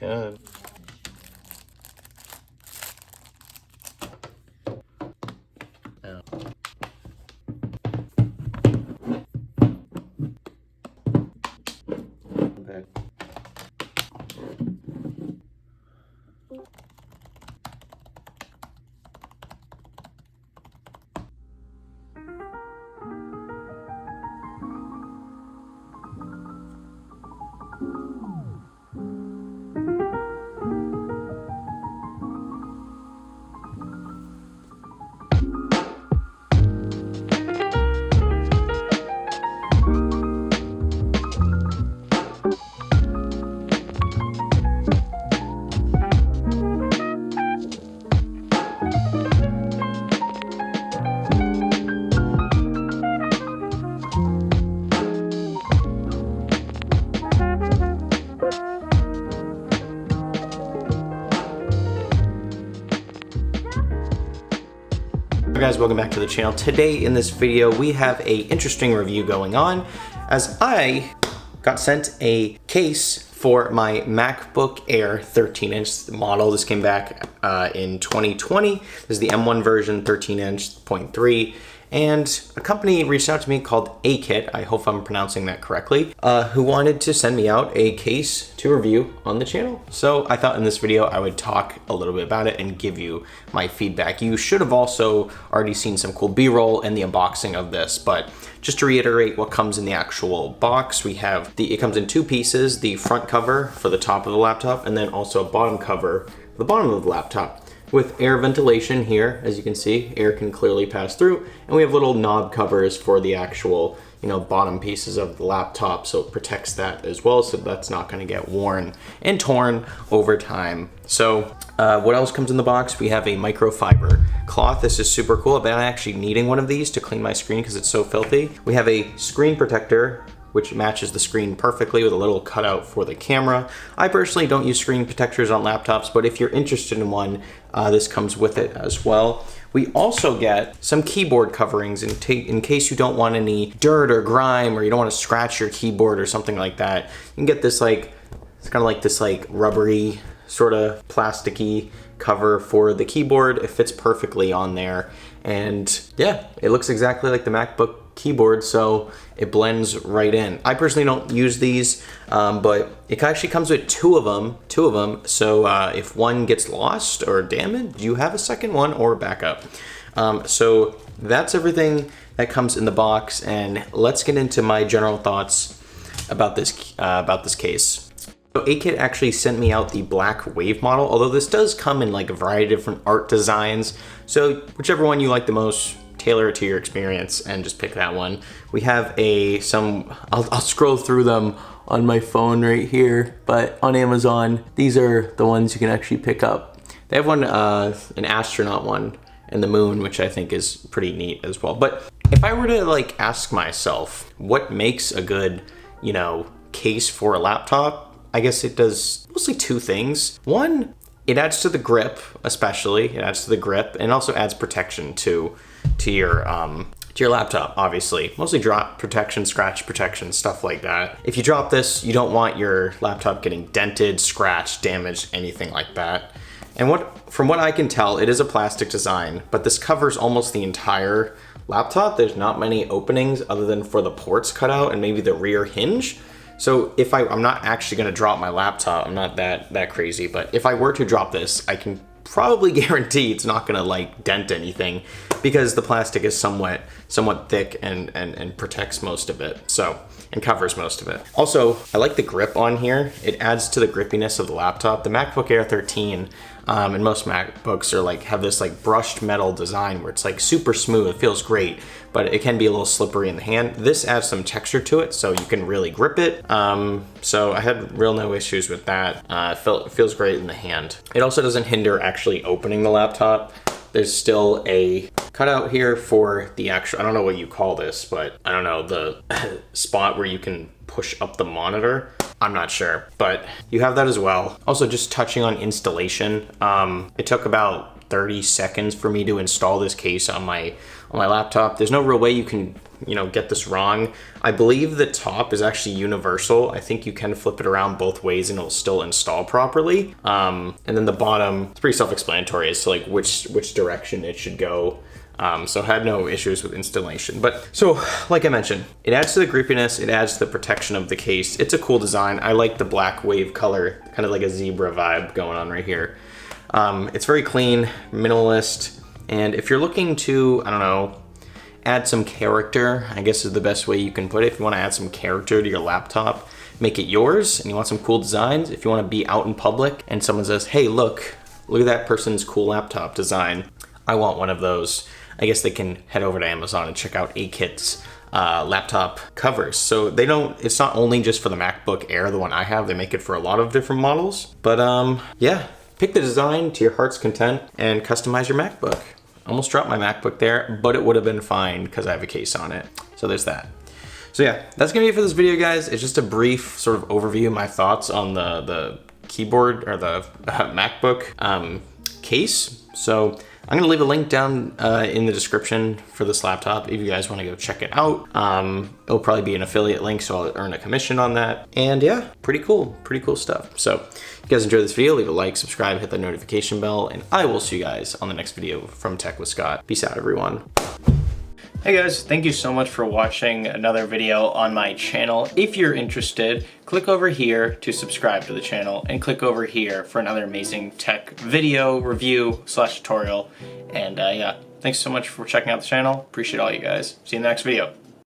Good. Okay. Hey guys, welcome back to the channel. Today in this video we have a interesting review going on as I got sent a case for my MacBook Air 13-inch model. This came back in 2020. This is the M1 version, 13-inch, 0.3. And a company reached out to me called AKIT, I hope I'm pronouncing that correctly, who wanted to send me out a case to review on the channel. So I thought in this video I would talk a little bit about it and give you my feedback. You should have also already seen some cool B-roll and the unboxing of this, but just to reiterate what comes in the actual box, we have it comes in two pieces, the front cover for the top of the laptop and then also a bottom cover for the bottom of the laptop. With air ventilation here, as you can see, air can clearly pass through, and we have little knob covers for the actual, bottom pieces of the laptop, so it protects that as well, so that's not going to get worn and torn over time. So what else comes in the box? We have a microfiber cloth. This is super cool. I've been actually needing one of these to clean my screen because it's so filthy. We have a screen protector, which matches the screen perfectly with a little cutout for the camera. I personally don't use screen protectors on laptops, but if you're interested in one, this comes with it as well. We also get some keyboard coverings in case you don't want any dirt or grime, or you don't want to scratch your keyboard or something like that. You can get this it's kind of like this rubbery, sort of plasticky cover for the keyboard. It fits perfectly on there. And yeah, it looks exactly like the MacBook keyboard, so it blends right in. I personally don't use these, but it actually comes with two of them. So if one gets lost or damaged, you have a second one or backup. So that's everything that comes in the box, and let's get into my general thoughts about this case. So AKIT actually sent me out the black wave model, although this does come in a variety of different art designs. So whichever one you like the most, tailor it to your experience and just pick that one. We have I'll scroll through them on my phone right here, but on Amazon, these are the ones you can actually pick up. They have one, an astronaut one, and the moon, which I think is pretty neat as well. But if I were to ask myself what makes a good, case for a laptop, I guess it does mostly two things. One, it adds to the grip, especially. It adds to the grip and also adds protection to your laptop, obviously. Mostly drop protection, scratch protection, stuff like that. If you drop this, you don't want your laptop getting dented, scratched, damaged, anything like that. And from what I can tell, it is a plastic design, but this covers almost the entire laptop. There's not many openings other than for the ports cut out and maybe the rear hinge. So if I'm not actually gonna drop my laptop, I'm not that crazy, but if I were to drop this, I can probably guarantee it's not gonna dent anything because the plastic is somewhat thick and protects most of it, and covers most of it. Also, I like the grip on here. It adds to the grippiness of the laptop. The MacBook Air 13 and most MacBooks are have this brushed metal design where it's super smooth. It feels great, but it can be a little slippery in the hand. This adds some texture to it so you can really grip it. So I had no issues with that. It feels great in the hand. It also doesn't hinder actually opening the laptop. There's still a cutout here for the actual, I don't know what you call this, but I don't know, the spot where you can push up the monitor. I'm not sure, but you have that as well. Also, just touching on installation, it took about 30 seconds for me to install this case on my laptop. There's no real way you can, you know, get this wrong. I believe the top is actually universal. I think you can flip it around both ways and it'll still install properly. And then the bottom, it's pretty self-explanatory as to like which direction it should go. So I had no issues with installation. But so, like I mentioned, it adds to the grippiness, it adds to the protection of the case. It's a cool design. I like the black wave color, kind of like a zebra vibe going on right here. It's very clean, minimalist, and if you're looking to, I don't know, add some character, I guess is the best way you can put it. If you want to add some character to your laptop, make it yours, and you want some cool designs, if you want to be out in public and someone says, hey, look at that person's cool laptop design, I want one of those, I guess they can head over to Amazon and check out AKIT's laptop covers. So it's not only just for the MacBook Air, the one I have, they make it for a lot of different models. But yeah, pick the design to your heart's content and customize your MacBook. Almost dropped my MacBook there, but it would have been fine because I have a case on it. So there's that. So yeah, that's gonna be it for this video, guys. It's just a brief sort of overview of my thoughts on the keyboard or the MacBook case. So I'm gonna leave a link down in the description for this laptop if you guys wanna go check it out. It'll probably be an affiliate link, so I'll earn a commission on that. And yeah, pretty cool stuff. So if you guys enjoyed this video, leave a like, subscribe, hit the notification bell, and I will see you guys on the next video from Tech with Scott. Peace out, everyone. Hey guys, thank you so much for watching another video on my channel. If you're interested, click over here to subscribe to the channel and click over here for another amazing tech video review / tutorial. And yeah, thanks so much for checking out the channel. Appreciate all you guys. See you in the next video.